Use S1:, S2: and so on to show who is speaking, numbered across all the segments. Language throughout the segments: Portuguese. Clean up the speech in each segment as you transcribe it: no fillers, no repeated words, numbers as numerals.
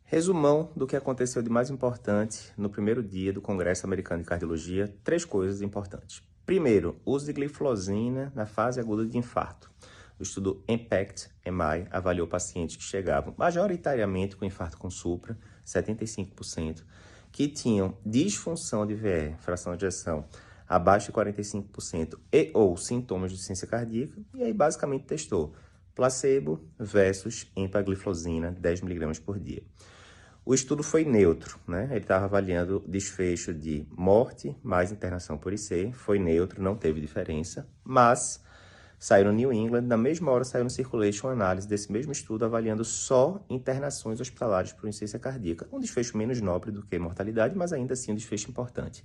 S1: Resumão do que aconteceu de mais importante no primeiro dia do Congresso Americano de Cardiologia, 3 coisas importantes. Primeiro, uso de gliflozina na fase aguda de infarto. O estudo IMPACT-MI avaliou pacientes que chegavam majoritariamente com infarto com supra, 75%, que tinham disfunção de VE, fração de ejeção, abaixo de 45% e ou sintomas de insuficiência cardíaca, e aí basicamente testou placebo versus empagliflozina, 10 mg por dia. O estudo foi neutro, né? Ele estava avaliando desfecho de morte mais internação por IC, foi neutro, não teve diferença, mas saiu no New England, na mesma hora saiu no Circulation análise desse mesmo estudo, avaliando só internações hospitalares por insuficiência cardíaca, um desfecho menos nobre do que mortalidade, mas ainda assim um desfecho importante.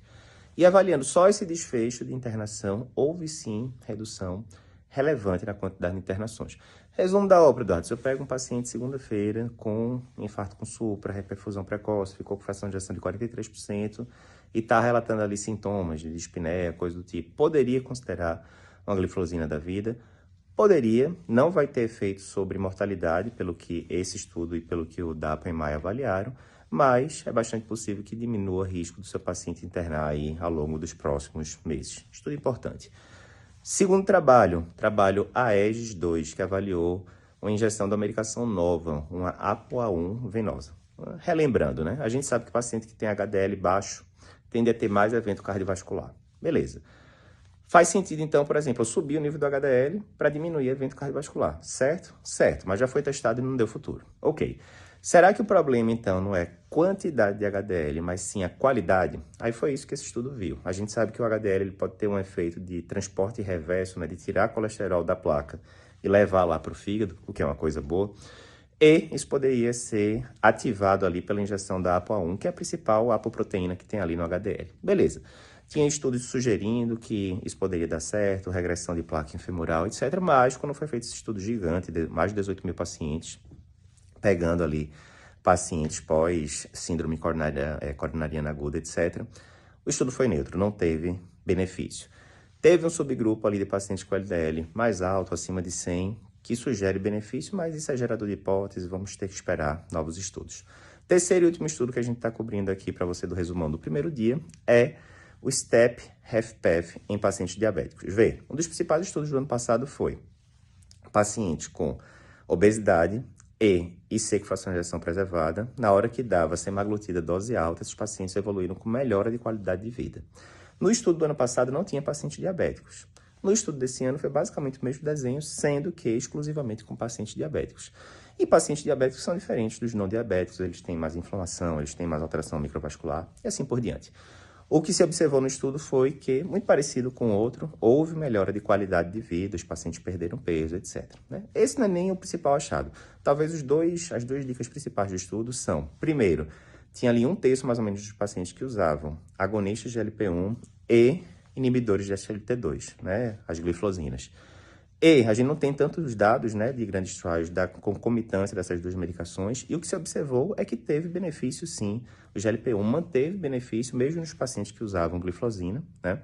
S1: E avaliando só esse desfecho de internação, houve sim redução relevante na quantidade de internações. Resumo da obra, Eduardo. Se eu pego um paciente segunda-feira com infarto com supra, reperfusão precoce, ficou com fração de ejeção de 43% e está relatando ali sintomas de dispneia, coisa do tipo, poderia considerar uma gliflozina da vida? Poderia, não vai ter efeito sobre mortalidade, pelo que esse estudo e pelo que o DAPA e MAI avaliaram, mas é bastante possível que diminua o risco do seu paciente internar aí ao longo dos próximos meses. Estudo importante. Segundo trabalho AEGIS 2, que avaliou uma injeção da medicação nova, uma ApoA1 venosa. Relembrando, né? A gente sabe que o paciente que tem HDL baixo tende a ter mais evento cardiovascular. Beleza. Faz sentido, então, por exemplo, eu subir o nível do HDL para diminuir evento cardiovascular, certo? Certo, mas já foi testado e não deu futuro. Ok. Será que o problema, então, não é quantidade de HDL, mas sim a qualidade? Aí foi isso que esse estudo viu. A gente sabe que o HDL ele pode ter um efeito de transporte reverso, né, de tirar colesterol da placa e levar lá para o fígado, o que é uma coisa boa. E isso poderia ser ativado ali pela injeção da ApoA1, que é a principal apoproteína que tem ali no HDL. Beleza. Tinha estudos sugerindo que isso poderia dar certo, regressão de placa infemoral, etc. Mas quando foi feito esse estudo gigante, de mais de 18 mil pacientes, pegando ali pacientes pós síndrome coronariana aguda, etc., o estudo foi neutro, não teve benefício. Teve um subgrupo ali de pacientes com LDL mais alto, acima de 100, que sugere benefício, mas isso é gerador de hipótese, vamos ter que esperar novos estudos. Terceiro e último estudo que a gente está cobrindo aqui para você do resumão do primeiro dia é o STEP-HFpEF em pacientes diabéticos. Vê, um dos principais estudos do ano passado foi pacientes com obesidade e IC com fração de ejeção preservada. Na hora que dava semaglutida dose alta, esses pacientes evoluíram com melhora de qualidade de vida. No estudo do ano passado não tinha pacientes diabéticos. No estudo desse ano foi basicamente o mesmo desenho, sendo que exclusivamente com pacientes diabéticos. E pacientes diabéticos são diferentes dos não diabéticos, eles têm mais inflamação, eles têm mais alteração microvascular e assim por diante. O que se observou no estudo foi que, muito parecido com o outro, houve melhora de qualidade de vida, os pacientes perderam peso, etc. Né? Esse não é nem o principal achado. Talvez as duas dicas principais do estudo são, primeiro, tinha ali 1/3 mais ou menos dos pacientes que usavam agonistas de GLP-1 e inibidores de SGLT2, né? As gliflozinas. E a gente não tem tantos dados, né, de grandes trials da concomitância dessas duas medicações, e o que se observou é que teve benefício sim. O GLP-1 manteve benefício mesmo nos pacientes que usavam gliflozina, né?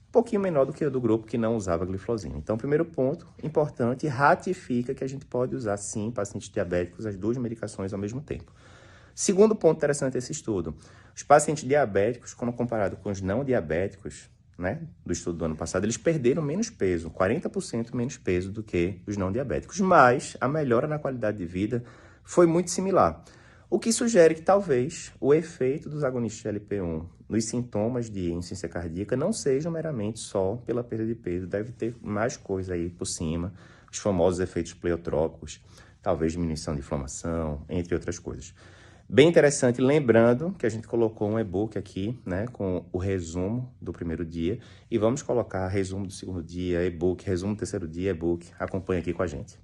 S1: Um pouquinho menor do que o do grupo que não usava gliflozina. Então, primeiro ponto importante, ratifica que a gente pode usar sim em pacientes diabéticos as duas medicações ao mesmo tempo. Segundo ponto interessante desse estudo, os pacientes diabéticos, quando comparado com os não diabéticos, né, do estudo do ano passado, eles perderam menos peso, 40% menos peso do que os não diabéticos, mas a melhora na qualidade de vida foi muito similar, o que sugere que talvez o efeito dos agonistas de LP1 nos sintomas de insuficiência cardíaca não seja meramente só pela perda de peso, deve ter mais coisa aí por cima, os famosos efeitos pleiotrópicos, talvez diminuição de inflamação, entre outras coisas. Bem interessante, lembrando que a gente colocou um e-book aqui, né, com o resumo do primeiro dia, e vamos colocar resumo do segundo dia, e-book, resumo do terceiro dia, e-book, acompanhe aqui com a gente.